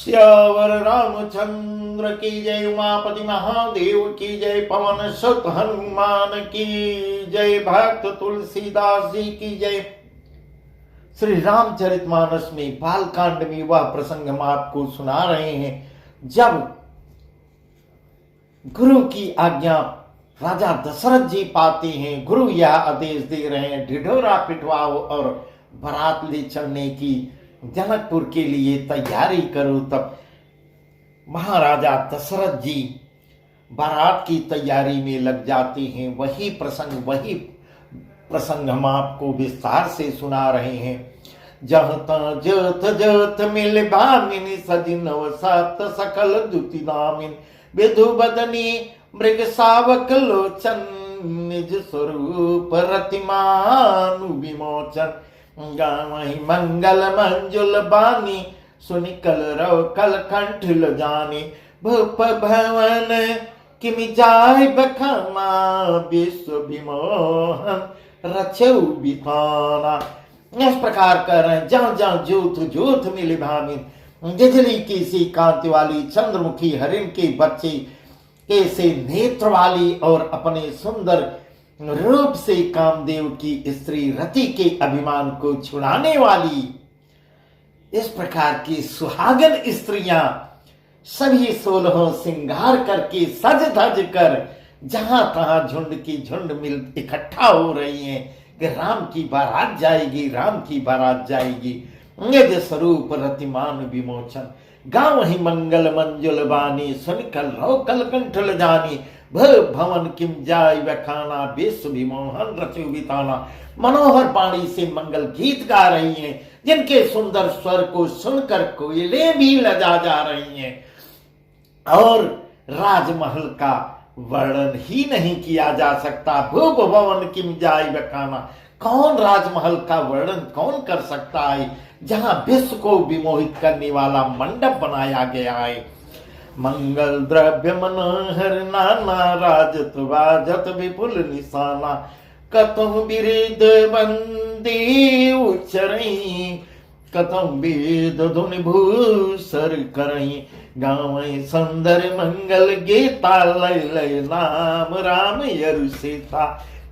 श्यावर रामचंद्र की जय, उमापति महादेव की जय, पवन सुत हनुमान की जय, भक्त तुलसीदास जी की जय। श्री रामचरितमानस में बालकांड में वह प्रसंग हम आपको सुना रहे हैं जब गुरु की आज्ञा राजा दशरथ जी पाते हैं। गुरु यह आदेश दे रहे हैं ढिढोरा पिटवाओ और बारात ले चलने की, जनकपुर के लिए तैयारी करो। तब महाराजा दशरथ जी बारात की तैयारी में लग जाते हैं। वही प्रसंग हम आपको विस्तार से सुना रहे हैं। जहाँ जोत जोत मिल भामिनी सजिनव सप्त सकल दुति नामिन, विधु बदनी मृग सावक लोचन, निज स्वरूप रतिमानु विमोचन। गावहि मंगल मंजुल बानी, सुनि कल रव कल कंठ ल जानी। भूप भवन किमि जाय बखाना, विश्व विमोहन रचौ बिताना। इस प्रकार कर रहे हैं जहां जहां जोत जोत मिले भामिन, बिजली की सी कांति वाली चंद्रमुखी हरिण के बच्चे के से नेत्र वाली और अपने सुंदर रूप से कामदेव की स्त्री रति के अभिमान को छुड़ाने वाली, इस प्रकार की सुहागन स्त्रियां सभी 16 श्रृंगार करके सज धज कर जहां तहां झुंड की झुंड मिल इकट्ठा हो रही हैं कि राम की बारात जाएगी, राम की बारात जाएगी। निज स्वरूप रतिमान विमोचन, गाँव ही मंगल मंजुल बानी, सुन कल रो कल कंठल जानी। भवन किम जाय बखाना, विश्व विमोहन रचु बिताना। मनोहर पाणी से मंगल गीत गा रही हैं, जिनके सुंदर स्वर को सुनकर कोयले भी लजा जा रही हैं। और राजमहल का वर्णन ही नहीं किया जा सकता। भूप भवन किम जाय बखाना, कौन राजमहल का वर्णन कौन कर सकता है जहां विश्व को विमोहित करने वाला मंडप बनाया गया है। मंगल द्रव्य मनोहर नाना, राजत वाजत विपुल निशाना। कतहु बिरिद बंदी उच्चरई, कतहु वेद धुनि भूसर करई। गावई सुंदर मंगल गीता, लय लय नाम राम यरु सीता।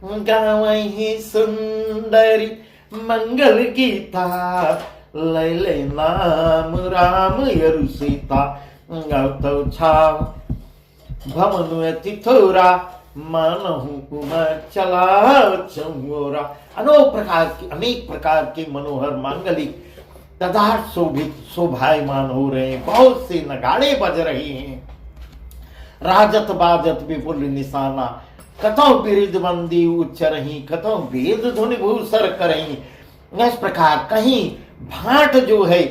गावई सुंदरी मंगल गीता, लय लय नाम राम यरु सीता। गौतौ छाव भमनु अति थोरा, मानहु चला चौरा। अनेक प्रकार के मनोहर मांगलिक पदार्थ शोभित शोभायमान हो रहे हैं। बहुत से नगाड़े बज रहे हैं। राजत बाजत विपुल निशाना, कतौ बिरिद बंदी उच्चरही, कतौ वेद धुनि भूसर करही। इस प्रकार कहीं भाट जो है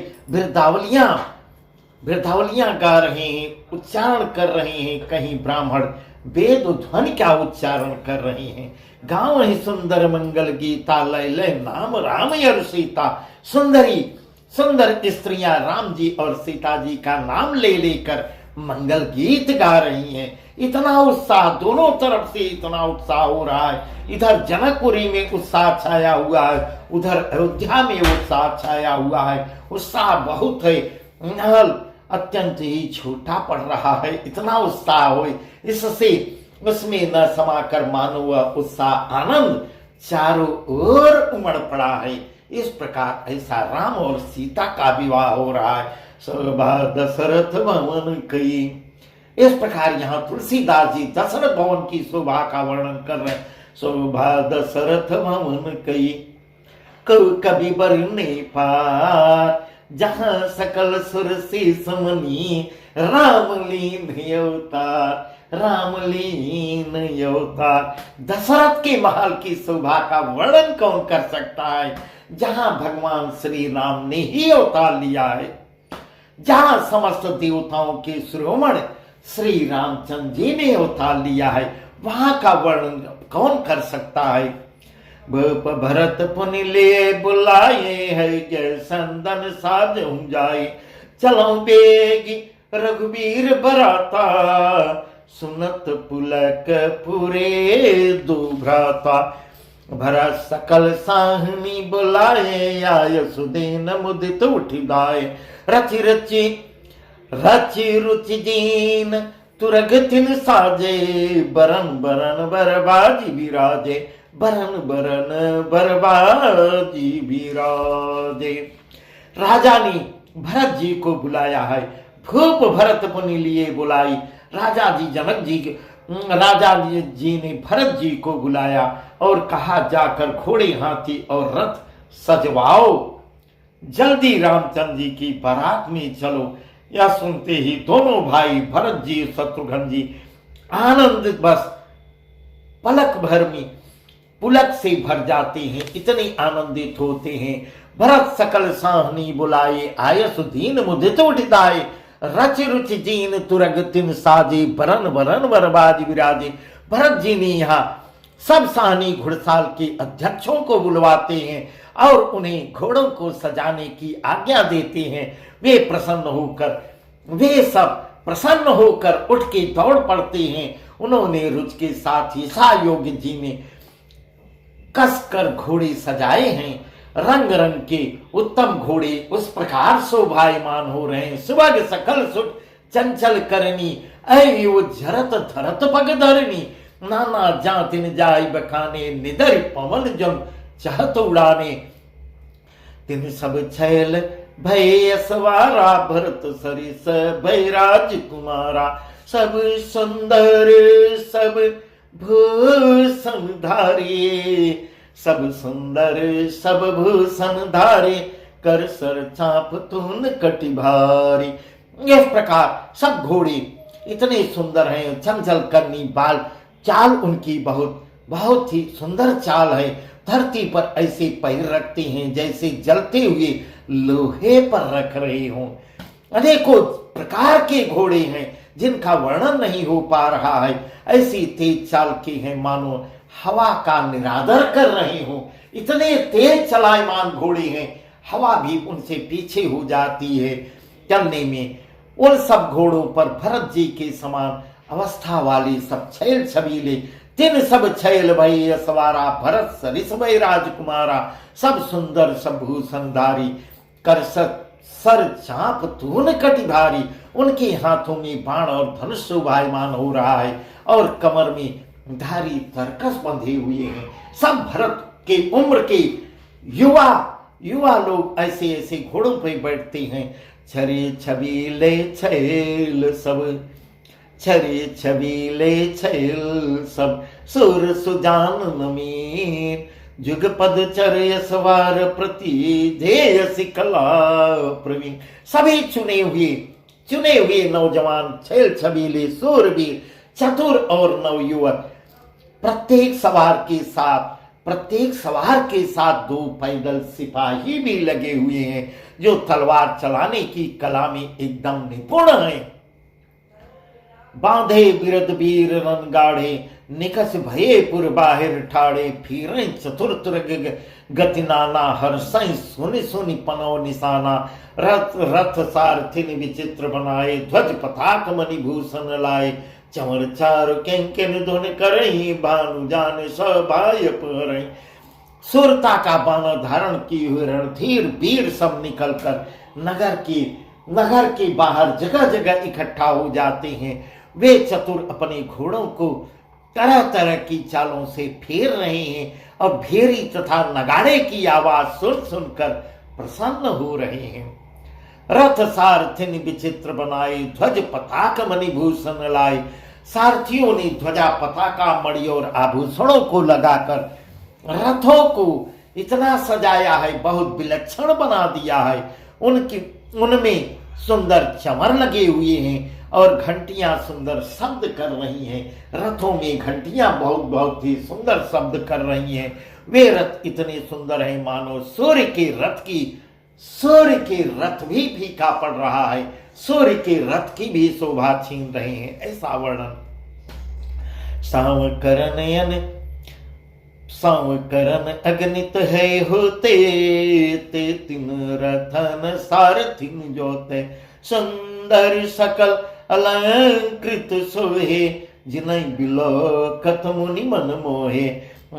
वृद्धावलियां गा रहे हैं, उच्चारण कर रहे हैं। कहीं ब्राह्मण वेद ध्वनि का उच्चारण कर रहे हैं। गाँव ही सुंदर मंगल गीता, लय लय नाम राम यरु सीता। सुंदर स्त्रियां राम जी और सीता जी का नाम ले लेकर मंगल गीत गा रही हैं। इतना उत्साह दोनों तरफ से, इतना उत्साह हो रहा है। इधर जनकपुरी में उत्साह छाया हुआ है, उधर अयोध्या में उत्साह छाया हुआ है। उत्साह बहुत है। महल अत्यंत ही छोटा पड़ रहा है, इतना उत्साह हो, इससे उसमें न समाकर मानो वह उत्साह आनंद चारों ओर उमड़ पड़ा है। इस प्रकार ऐसा राम और सीता का विवाह हो रहा है। शोभा दशरथ भवन कई, इस प्रकार यहाँ तुलसीदास जी दशरथ भवन की शोभा का वर्णन कर रहे हैं। शोभा दशरथ भवन कई, कवि बरने पार, जहां सकल सुर से समनी। रामलीन अवतार, रामलीन अवतार। दशरथ के महल की शोभा का वर्णन कौन कर सकता है जहां भगवान श्री राम ने ही अवतार लिया है, जहां समस्त देवताओं के शिरोमणि श्री रामचंद्र जी ने अवतार लिया है, वहां का वर्णन कौन कर सकता है। भरत पुनि ले बुलाए है, जय संदन साज जाए। चलो बेगी रघुवीर बराता, सुनत पुलक पूरे दो भ्राता। भरत सकल साहनी बुलाए, आय सुदेन मुदित उठिदाय। रचि रचि रचि रुचि जीन तुरग तिन साजे, बरन बरन बरबाजी विराजे, बरन बरन बरबाजी विराजे। राजा ने भरत जी को बुलाया है, भूप भरत मुनि लिए बुलाई। राजा जी ने भरत जी को बुलाया और कहा, जाकर घोड़े हाथी और रथ सजवाओ, जल्दी रामचंद्र जी की बारात में चलो। यह सुनते ही दोनों भाई भरत जी शत्रुघ्न जी आनंद बस पलक भर में पुलक से भर जाते हैं, इतने आनंदित होते हैं। भरत सकल साहनी बुलाए, आयस दीन मुदित उठिताए, रच रुच जीन तुरग तिन साजे, बरन बरन बरबाज विराजे। भरत जी ने यहाँ सब साहनी घुड़साल के अध्यक्षों को बुलवाते हैं और उन्हें घोड़ों को सजाने की आज्ञा देते हैं। वे सब प्रसन्न होकर उठ के दौड़ पड़ते हैं। उन्होंने रुच के साथ ही सहयोगी जी ने कसकर घोड़े सजाए हैं। रंग रंग के उत्तम घोड़े उस प्रकार शोभायमान हो रहे हैं। सुबह सकल सुट चंचल करनी, अयो झरत धरत पग धरनी, नाना जातिन जाय बखाने, निदर पवन जम चाहत उड़ाने। तिन सब छैल भय सवारा, भरत सरिस भय राजकुमारा, सब सुंदर सब भूषण धारे, सब सुंदर सब भूषण धारे, कर सर चाप तून कटि भारी। इस प्रकार सब घोड़े इतने सुंदर हैं, चंचल करनी बाल चाल उनकी बहुत ही सुंदर चाल है। धरती पर ऐसे पैर रखते हैं जैसे जलते हुए लोहे पर रख रहे हों। अनेकों प्रकार के घोड़े हैं जिनका वर्णन नहीं हो पा रहा है। ऐसी तेज चाल के हैं मानो हवा का निरादर कर रहे हो। इतने तेज चलायमान घोड़े हैं, हवा भी उनसे पीछे हो जाती है चलने में। उन सब घोड़ों पर भरत जी के समान अवस्था वाले सब छैल छबीले, तिन सब छैल भई सवारा, भरत सरिस भई राजकुमारा, सब सुंदर सब भूषणधारी, कर सर चाप तून कटि भारी। उनके हाथों में बाण और धनुष शोभायमान हो रहा है और कमर में धारी तरकस बंधे हुए हैं। सब भरत के उम्र के युवा लोग ऐसे ऐसे घोड़ों पर बैठते हैं। छरे छबीले छैल सब, छरे छबीले छैल सब, सुर सुजान नमीन, जुगपद चर सवार प्रति धेय सिकला प्रवीण। सभी चुने हुए नौजवान छैल छबीले सूरवीर चतुर और नवयुवक, प्रत्येक सवार के साथ दो पैदल सिपाही भी लगे हुए हैं जो तलवार चलाने की कला में एकदम निपुण हैं। बांधे बिरद वीर रणगाढ़े, निकस भये पुर बाहिर ठाड़े, फिरें चतुर तुरग गति नाना, हर सई सुनि सुनि पनौ निशाना, रथ सारथिन विचित्र बनाए, ध्वज पताक मणि भूषण लाए, चमर चारु किंकिन धुन करही, भानु जान सभाय परही। सुरता का बाना धारण किए हुए रणधीर वीर सब निकलकर नगर के बाहर जगह जगह इकट्ठा हो जाते हैं। वे चतुर अपने घोड़ों को तरह तरह की चालों से फेर रहे हैं और भेरी तथा नगाड़े की आवाज सुनकर प्रसन्न हो रहे हैं। रथ सारथिन विचित्र बनाए, ध्वज पताक मणि भूषण लाए। सारथियों ने ध्वजा पताका मणि और आभूषणों को लगाकर रथों को इतना सजाया है, बहुत विलक्षण बना दिया है। उनमें सुंदर चमर लगे हुए हैं और घंटियां सुंदर शब्द कर रही हैं। रथों में घंटियां बहुत ही सुंदर शब्द कर रही हैं। वे रथ इतने सुंदर हैं मानो सूर्य के रथ भी फीका पड़ रहा है, सूर्य के रथ की भी शोभा छीन रहे हैं, ऐसा वर्णन। सांवकरन अगणित है होते, ते तिन रथन सारथिन जोते, सुंदर सकल अलंकृत सोहे, जिनय बिलोकत मुनि मन मोहे।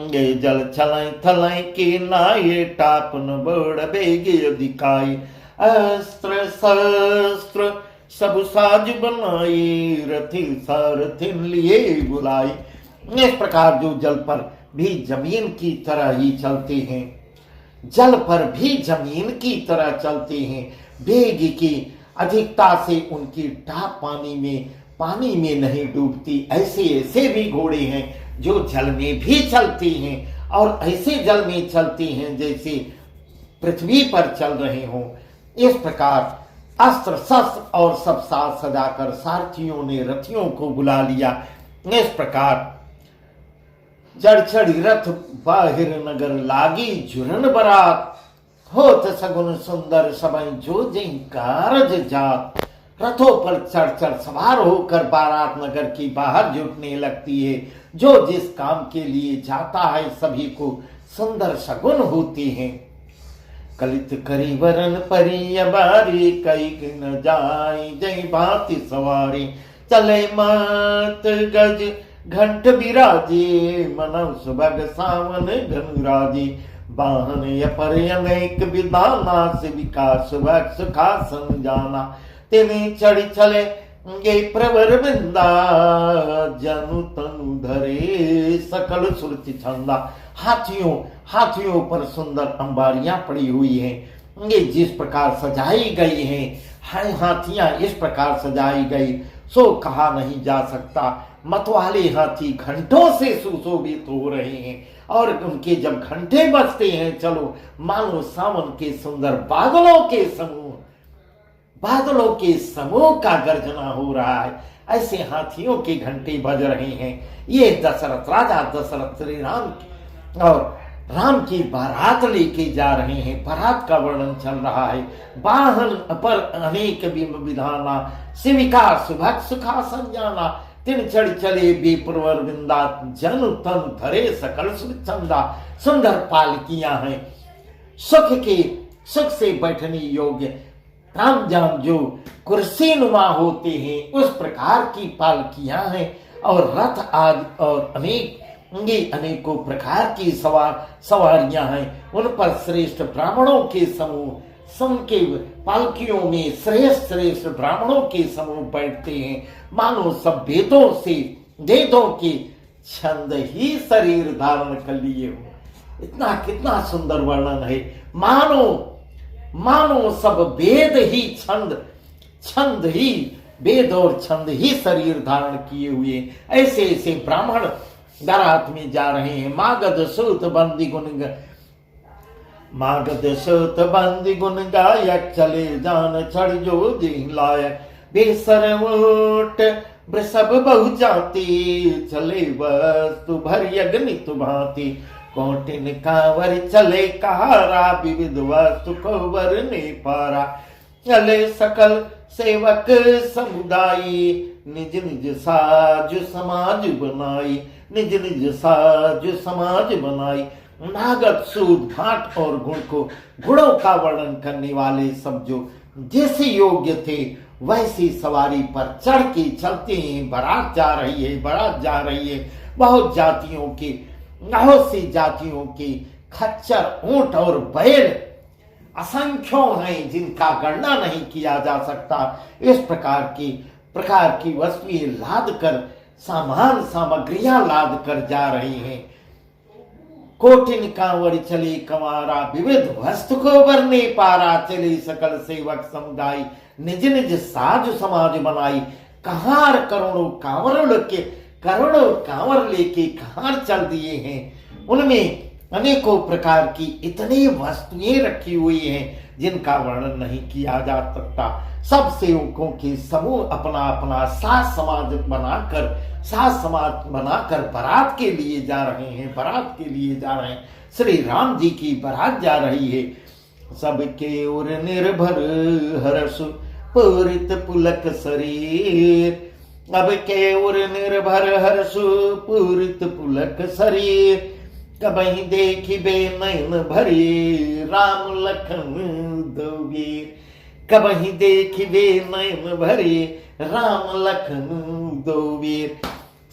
ये जल छलय थलय के नाये, टापन बड़ बेगे दिखाई, अस्त्र शस्त्र सब साज बनाए, रथी सारथिन लिए बुलाए। इस प्रकार जो जल पर भी जमीन की तरह ही चलते हैं, जल पर भी जमीन की तरह चलते हैं, वेग की अधिकता से उनकी टाप पानी में नहीं डूबती। ऐसे ऐसे भी घोड़े हैं जो जल में भी चलते हैं, और ऐसे जल में चलते हैं जैसे पृथ्वी पर चल रहे हों। इस प्रकार अस्त्र शस्त्र और सब साज सजाकर सारथियों ने रथियों को बुला लिया। इस प्रकार जड़ चढ़ी रथ बाहिर नगर, लागी झुरन बरात, होत सगुन सुंदर सबई जो जई कारज जात। रथों पर चढ़ सवार होकर बारात नगर की बाहर जुटने लगती है। जो जिस काम के लिए जाता है सभी को सुंदर सगुन होती हैं। कलित करी वरन परी बारी, कई न जाई जय भांति सवारी। चले मत गज घंट बिराजे, मनव सुभग सावन घनुराजे। वाहन अपर अनेक विधाना, से विकास सुभग सुखासन जाना। तिनि चढ़ी चले ये प्रवर वृंदा, जनु तनु धरे सकल सुरति छंदा। हाथियों पर सुंदर अंबारियां पड़ी हुई हैं। ये जिस प्रकार सजाई गई हैं, हाथियां इस प्रकार सजाई गई सो कहा नहीं जा सकता। मतवाले हाथी घंटों से सुशोभित हो रहे हैं, और उनके जब घंटे बजते हैं, चलो मानो सावन के सुंदर बादलों के समूह का गर्जना हो रहा है। ऐसे हाथियों के घंटे बज रहे हैं। ये दशरथ राजा दशरथ श्री राम और राम की बारात लेके जा रहे हैं। बारात का वर्णन चल रहा है। वाहन पर अनेक विधाना, शिविका सुभग सुखासन जाना। तिन चढ़ चले बेपुरवर विंदा, जन तन धरे सकल सुचंदा। सुंदर पालकियां हैं, सुख से बैठने योग्य तामझाम जो कुर्सी नुमा होते हैं, उस प्रकार की पालकियां हैं। और रथ आदि और अनेकों प्रकार की सवारियां हैं। उन पर श्रेष्ठ ब्राह्मणों के समूह के पालकियों में श्रेष्ठ ब्राह्मणों के समूह बैठते हैं। मानो सब वेदों के छंद ही शरीर धारण कर लिए हो। इतना कितना सुंदर वर्णन है। मानो सब वेद ही छंद ही वेद और छंद ही शरीर धारण किए हुए ऐसे ऐसे ब्राह्मण बारात में जा रहे हैं। मागध सूत बंदी गुण गायक, चले जान छड़ जो जी लायक। बेसरवोट वृषभ बहु जाति, चले वस्तु भरी अग्नि भांति। कौटिन कांवर चले कहारा, विविध वस्तु को वरने पारा। चले सकल सेवक समुदायी, निज निज साज समाज बनाई। नागद सूद भाट और गुणों का वर्णन करने वाले सब जो जैसे योग्य थे वैसी सवारी पर चढ़ के चलते हैं। बारात जा रही है। बहुत सी जातियों के खच्चर, ऊंट और बैल असंख्यों हैं, जिनका गणना नहीं किया जा सकता। इस प्रकार की वस्तुएं लाद कर, सामग्रियां लाद कर जा रही हैं। कोटिन कांवर चले कंवारा, विविध वस्तु को वरने पारा। चले सकल सेवक समुदाय, निज निज साज समाज बनाई। कहार करोड़ों कांवर लेके कहार चल दिए हैं। उनमें अनेकों प्रकार की इतनी वस्तुएं रखी हुई हैं जिनका वर्णन नहीं किया जा सकता। सब सेवकों के समूह अपना अपना साज समाज बनाकर बारात के लिए जा रहे हैं। श्री राम जी की बारात जा रही है। सबके ओर निर्भर हर्ष पूरित पुलक शरीर। अब के ओर निर्भर हर्ष पूरित पुलक शरीर। कबहि देखिबे नयन भरे, राम लखन दो वीर। कबहि देखिबे नयन भरे, राम लखन दो वीर।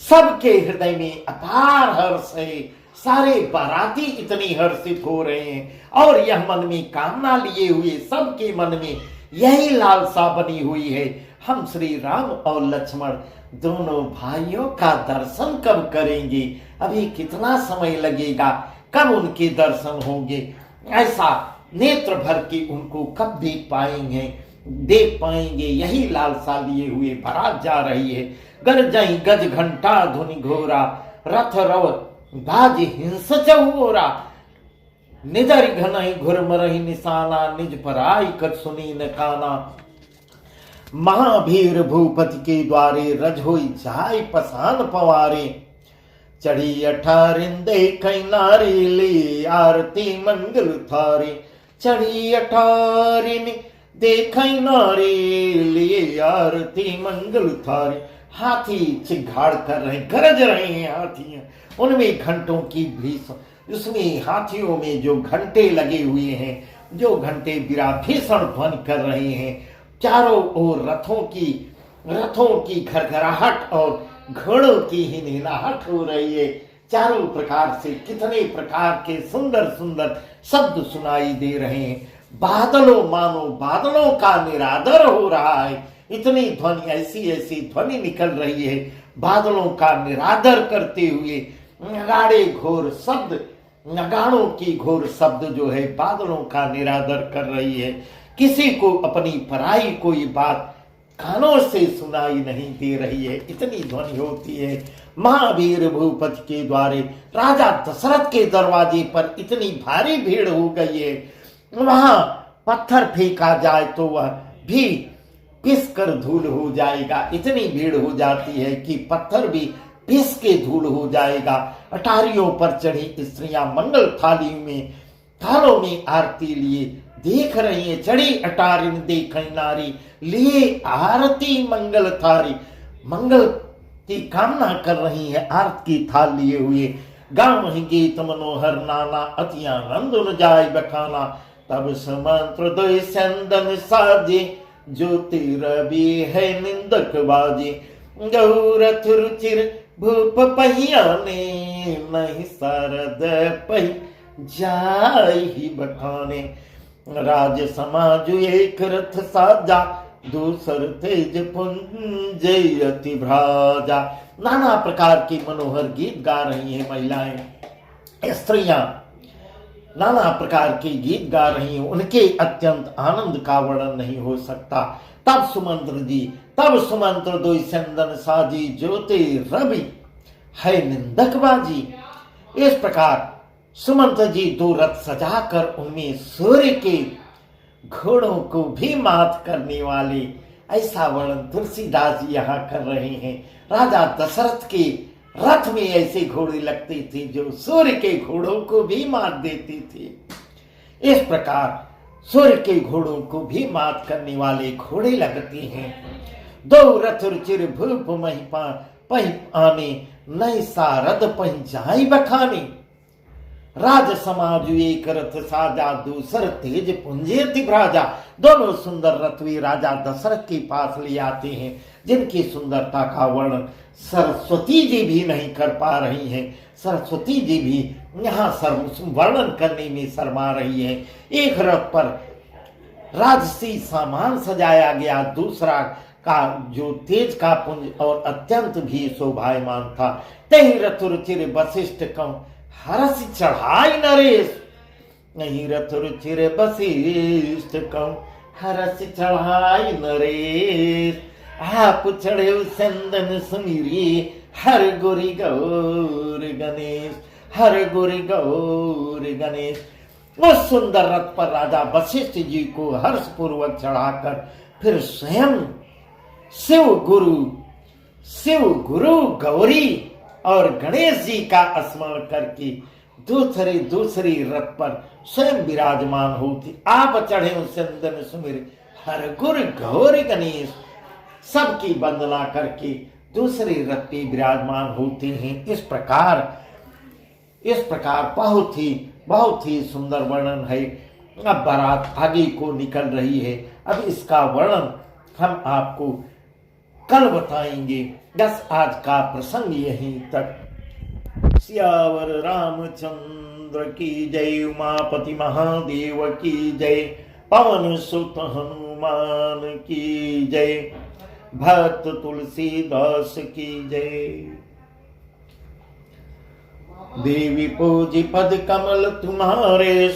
सबके हृदय में अपार हर्ष है। सारे बाराती इतनी हर्षित हो रहे हैं, और यह मन में कामना लिए हुए सबके मन में यही लालसा बनी हुई है। हम श्री राम और लक्ष्मण दोनों भाइयों का दर्शन कब करेंगे, अभी कितना समय लगेगा, कब उनके दर्शन होंगे, ऐसा नेत्र भर के उनको कब देख पाएंगे, यही लालसा लिए हुए बारात जा रही है। गरजई गज घंटा धुनि घोरा, रथ रव बाज हिंस चहुरा, निदर घनई घुरमरहि निशाना, निज पराई कछ सुनी न काना। महाभीर भूपति के द्वारे, रज होई जाय पसान पवारे। चढ़ी 18 देखै नारी, ले आरती मंगल थारे। चढ़ी 18 देखै नारी, लिए आरती मंगल थारे। हाथी चिघाड़ कर रहे, गरज रहे हैं हाथियां, उनमें घंटों की भी, उसमें हाथियों में जो घंटे लगे हुए हैं, जो घंटे विराभीषण ध्वनि कर रहे हैं, चारों ओर रथों की घरघराहट और घोड़ों की ही हिलहट हो रही है। चारों प्रकार से कितने प्रकार के सुंदर सुंदर शब्द सुनाई दे रहे हैं। मानो बादलों का निरादर हो रहा है। इतनी ध्वनि, ऐसी ध्वनि निकल रही है, बादलों का निरादर करते हुए। नगाड़ों की घोर शब्द जो है बादलों का निरादर कर रही है। किसी को अपनी पराई कोई बात कानों से सुनाई नहीं दे रही है, इतनी ध्वनि होती है। महावीर भूपति के द्वारे राजा दशरथ के दरवाजे पर इतनी भारी भीड़ हो गई है, वहां पत्थर फेंका जाए तो वह भी पिस कर धूल हो जाएगा। इतनी भीड़ हो जाती है कि पत्थर भी पिस के धूल हो जाएगा। अटारियों पर चढ़ी स्त्रियां मंगल थालों में आरती लिए देख रही है। चढ़ी अटारिन देख नारी, लिए आरती मंगल थारी। मंगल की कामना कर रही है, आरती की थाल लिए हुए। गाँव गीत मनोहर नाना, अति आनंद न जाय बखाना। तब समंत्र दो चंदन साजे, ज्योति रवि है निंदक बाजे। गौरथ रुचिर भूप पहिया ने, नहीं सारद पही जाय ही बखाने। राज समाज एक रथ साजा, दूसर तेज पुंज अति भ्राजा। नाना प्रकार की मनोहर गीत गा रही हैं महिलाएं, स्त्रियां नाना प्रकार के गीत गा रही हैं। उनके अत्यंत आनंद का वर्णन नहीं हो सकता। तब सुमंत्र दो चंदन साजी, ज्योति रवि है निंदक बाजी। इस प्रकार सुमंत जी 2 रथ सजाकर उनमें सूर्य के घोड़ों को भी मात करने वाले, ऐसा वर्णन तुलसीदास जी यहाँ कर रहे हैं। राजा दशरथ के रथ में ऐसे घोड़े लगते थे जो सूर्य के घोड़ों को भी मात देते थे। इस प्रकार सूर्य के घोड़ों को भी मात करने वाले घोड़े लगते हैं। 2 रथ रुचिर भूप महिपा पही आने, नई सारद पही जाई बखाने। राज समाज एक रथ साजा, दूसर तेज पुंजेति भ्राजा। दोनों सुंदर रथ वे राजा दशरथ के पास ले आते हैं, जिनकी सुंदरता का वर्णन सरस्वती जी भी नहीं कर पा रही हैं। सरस्वती जी भी यहाँ वर्णन करने में शर्मा रही है। एक रथ पर राजसी सामान सजाया गया, दूसरा का जो तेज का पुंज और अत्यंत भी शोभायमान था। तही रथ रुचिर वशिष्ठ कम, हरस चढ़ाई नरेश। नहीं रथ रुचिर वशिष्ठ कम, हरस चढ़ाई नरेश। आप चढ़े चंदन सुमिरी, हर गोरी गौर गणेश, हर गोरी गौर गणेश। उस सुंदर रथ पर राजा वशिष्ठ जी को हर्ष पूर्वक चढ़ाकर फिर स्वयं शिव गुरु गौरी और गणेश जी का स्मरण करके दूसरी रथ पर स्वयं विराजमान होती। आप चढ़े चंदन सुमिर, हर गुरु गौरी गणेश। सबकी वंदना करके दूसरे रथ पे विराजमान होते हैं। इस प्रकार बहुत ही सुंदर वर्णन है। अब बारात आगे को निकल रही है। अब इसका वर्णन हम आपको कल बताएंगे। बस आज का प्रसंग यहीं तक। सियावर रामचंद्र की जय, उमापति महादेव की जय, पवन सुत हनुमान की जय। भक्त तुलसीदास की जय। देवी पूजी पद कमल तुम्हारे